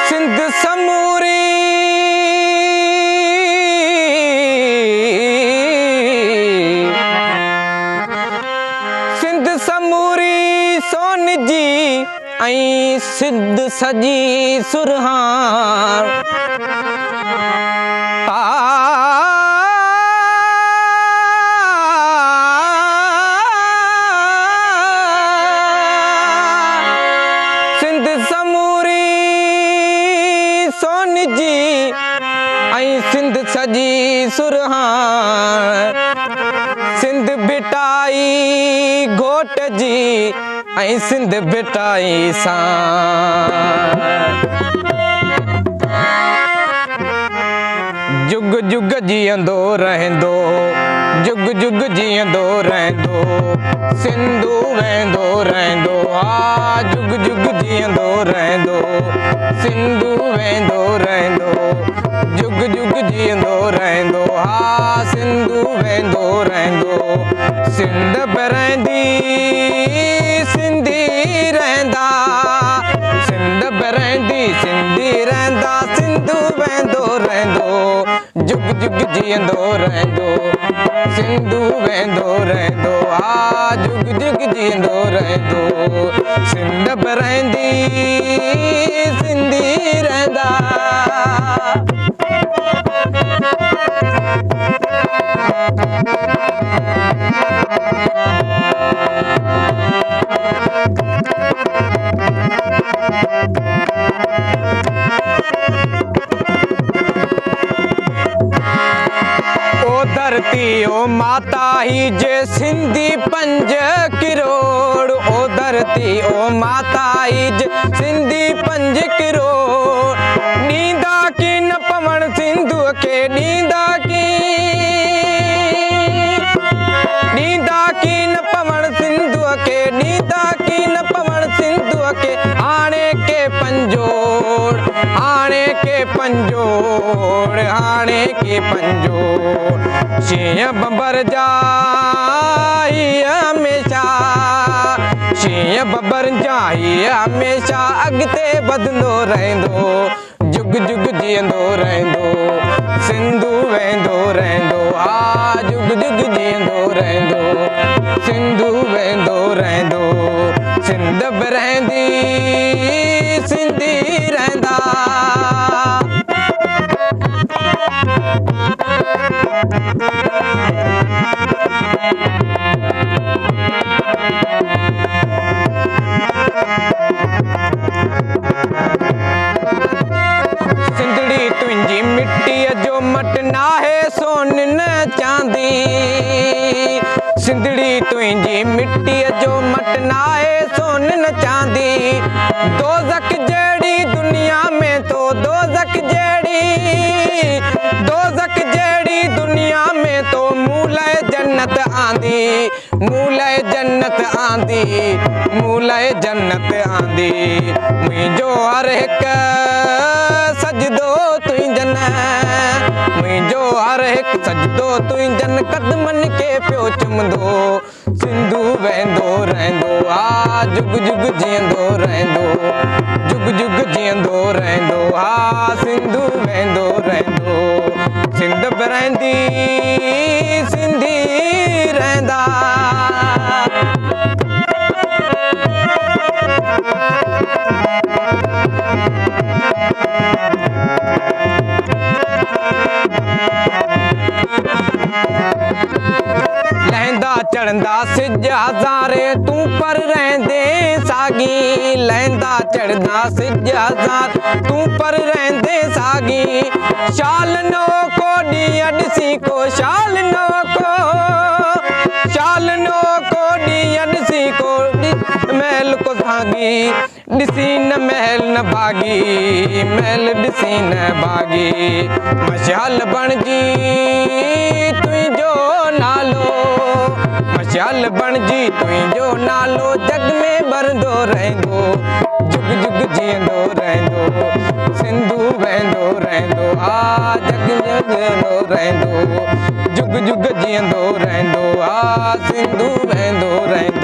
सिंध समूरी सिंध समूरी सोन जी ऐं सिंध सजी सुरहान सिंध समूरी सोन जी ऐं सिंध सजी सुरहान सिंध भिटाई घोट जी ऐं सिंध भिटाई सां जुग जुग जीअंदो रहंदो जुग जुग जीअंदो रहंदो सिंधू वेंदो रहंदो जुग जुग जीअंदो रहंदो सिंधू वेंदो रहंदो जुग जुग जीअंदो रहंदो सिंधू वेंदो रहंदो सिंध बि रहंदी सिंधी रहंदा सिंध बि रहंदी सिंधी रहंदा सिंधू वेंदो रहंदो जुग जुग जीअंदो रहंदो सिंधू वेंदो रहंदो जुग जुग जीअंदो रहंदो सिंध बि रहंदी सिंधी रहंदा धरती ओ माता ही जे सिंधी 5 करोड़ ओ धरती ओ माता ही जे सिंधी 5 करोड़ नींदा की न पवण सिंधु के नींदा की न पवण सिंधु के नींदा की न पवण सिंधु के आणे के पंजोड़ आणे के पंजोड़ आणे के पंजोड़ शींह बबर जाई हमेशा शींह बबर जाई हमेशा अॻिते वधंदो रहंदो जुग जुग जीअंदो रहंदो सिंधू वेंदो रहंदो जुग जुग जीअंदो रहंदो सिंधू वेंदो रहंदो सिंध बि रहंदी सिंधी रहंदा सिंधड़ी तुंहिंजी मिट्टीअ जो मट नाहे सोन न चांदी सिंधड़ी तुंहिंजी मिट्टीअ जो मट नाहे सोन न चांदी दोज़ख जहिड़ी दुनिया में तो दोज़ख जहिड़ी दुनिया में तो मूलाए जन्नत आंदी मूलाए जन्नत आंदी मूलाए जन्नत आंदी मुंहिंजो हर हिकु सजदो तुंहिंजनि मुंहिंजो हर हिकु सजदो तुंहिंजनि कदमनि खे पियो चुमंदो सिंधू वेंदो रहंदो जुग जुग जीअंदो रहंदो जुग जुग जीअंदो रहंदो सिंधू वेंदो रहंदो सिंध बि रहंदी सिंधी रहंदा लहंदा चढ़ंदा सिज हज़ारे तूं पर रहंदे सागी लहंदा चढ़ंदा सिज हज़ार तूं पर रहंदे सागी शाल नो को ॾींहुं ॾिसी को शाल नो को ॾींहुं ॾिसी को महल को सागी ॾिसी न महल न भागी महल ॾिसी न भागी मशाल बणजी तुंहिंजो नालो मशाल बणजी तुंहिंजो नालो जग में ॿरंदो रहंदो जुग जुग जीअंदो रहंदो सिंधू वेंदो रहंदो जग जीअंदो रहंदो जुग जुग जीअंदो रहंदो सिंधू वेंदो रहंदो